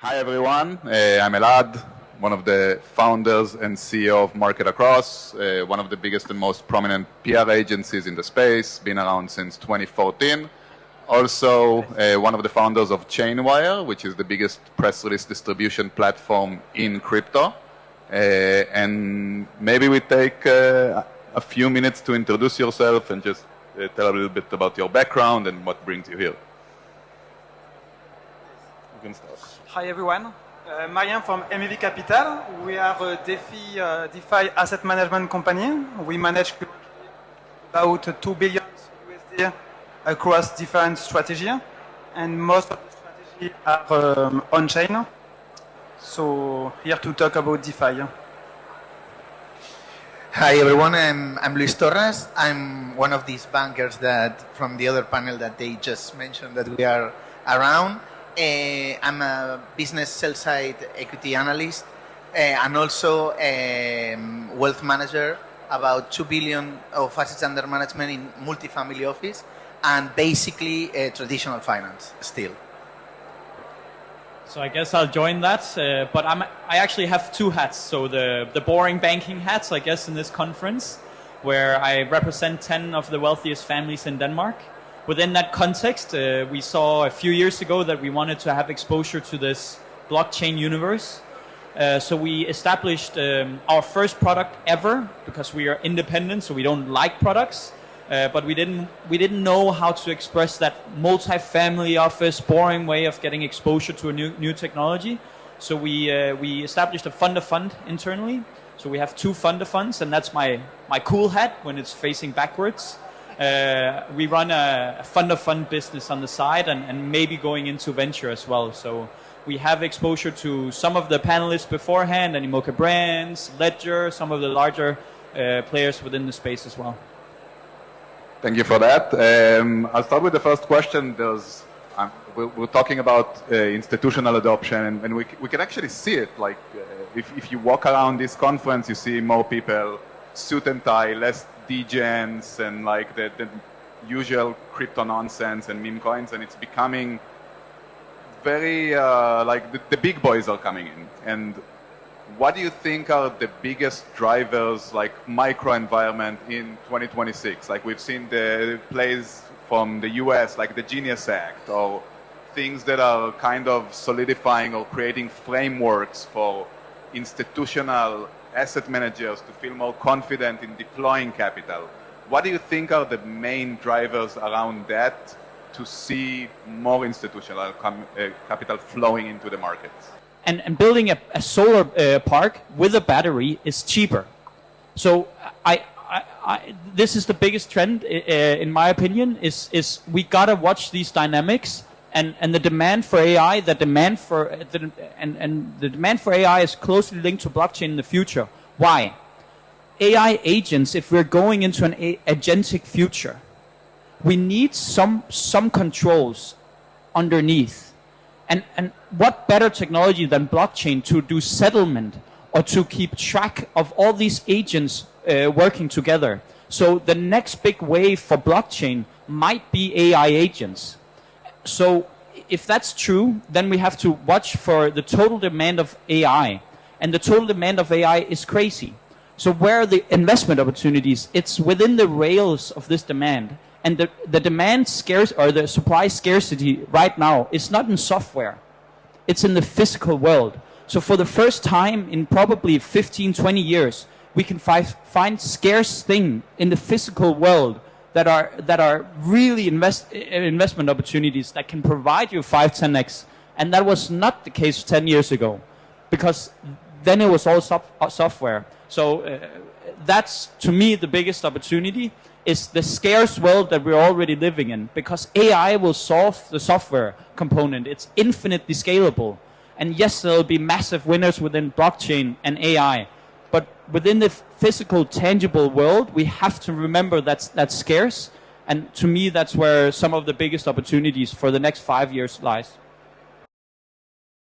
Hi everyone, I'm Elad, one of the founders and CEO of Market Across, one of the biggest and most prominent PR agencies in the space, been around since 2014. Also one of the founders of Chainwire, which is the biggest press release distribution platform in crypto. And maybe we take a few minutes to introduce yourself and just tell a little bit about your background and what brings you here. You can start. Hi everyone, Mariam from MEV Capital. We are a DeFi asset management company. We manage about $2 billion USD across different strategies, and most of the strategies are on-chain. So here to talk about DeFi. Hi everyone, I'm Luis Torres. I'm one of these bankers that from the other panel that they just mentioned that we are around. I'm a business sell-side equity analyst and also a wealth manager, about 2 billion of assets under management in multifamily office, and basically traditional finance still. So I guess I'll join that, but I actually have two hats. So the boring banking hats, I guess, in this conference, where I represent 10 of the wealthiest families in Denmark. Within that context, we saw a few years ago that we wanted to have exposure to this blockchain universe. So we established our first product ever, because we are independent, so we don't like products. But we didn't know how to express that multi-family office, boring way of getting exposure to a new technology. So we established a fund of fund internally. So we have two fund of funds, and that's my cool hat when it's facing backwards. We run a fund of fund business on the side and maybe going into venture as well. So we have exposure to some of the panelists beforehand, Animoca Brands, Ledger, some of the larger players within the space as well. Thank you for that. I'll start with the first question. We're talking about institutional adoption, and we can actually see it. Like if you walk around this conference, you see more people suit and tie, less degens and like the usual crypto nonsense and meme coins, and it's becoming very like the big boys are coming in. And what do you think are the biggest drivers, like micro environment in 2026? Like we've seen the plays from the US, like the Genius Act, or things that are kind of solidifying or creating frameworks for institutional asset managers to feel more confident in deploying capital. What do you think are the main drivers around that to see more institutional capital flowing into the markets? And building a solar park with a battery is cheaper. So this is the biggest trend, in my opinion, is we gotta watch these dynamics. And the demand for AI, the demand for AI is closely linked to blockchain in the future. Why? AI agents, if we're going into an agentic future, we need some controls underneath. And what better technology than blockchain to do settlement or to keep track of all these agents working together? So the next big wave for blockchain might be AI agents. So if that's true, then we have to watch for the total demand of AI. And the total demand of AI is crazy. So where are the investment opportunities? It's within the rails of this demand. And the demand or the supply scarcity right now is not in software. It's in the physical world. So for the first time in probably 15, 20 years, we can find scarce things in the physical world that are really investment opportunities that can provide you 5-10x, and that was not the case 10 years ago, because then it was all software. So that's to me the biggest opportunity is the scarce world that we're already living in, because AI will solve the software component. It's infinitely scalable, and yes, there will be massive winners within blockchain and AI. But within the physical, tangible world, we have to remember that's scarce. And to me, that's where some of the biggest opportunities for the next 5 years lies.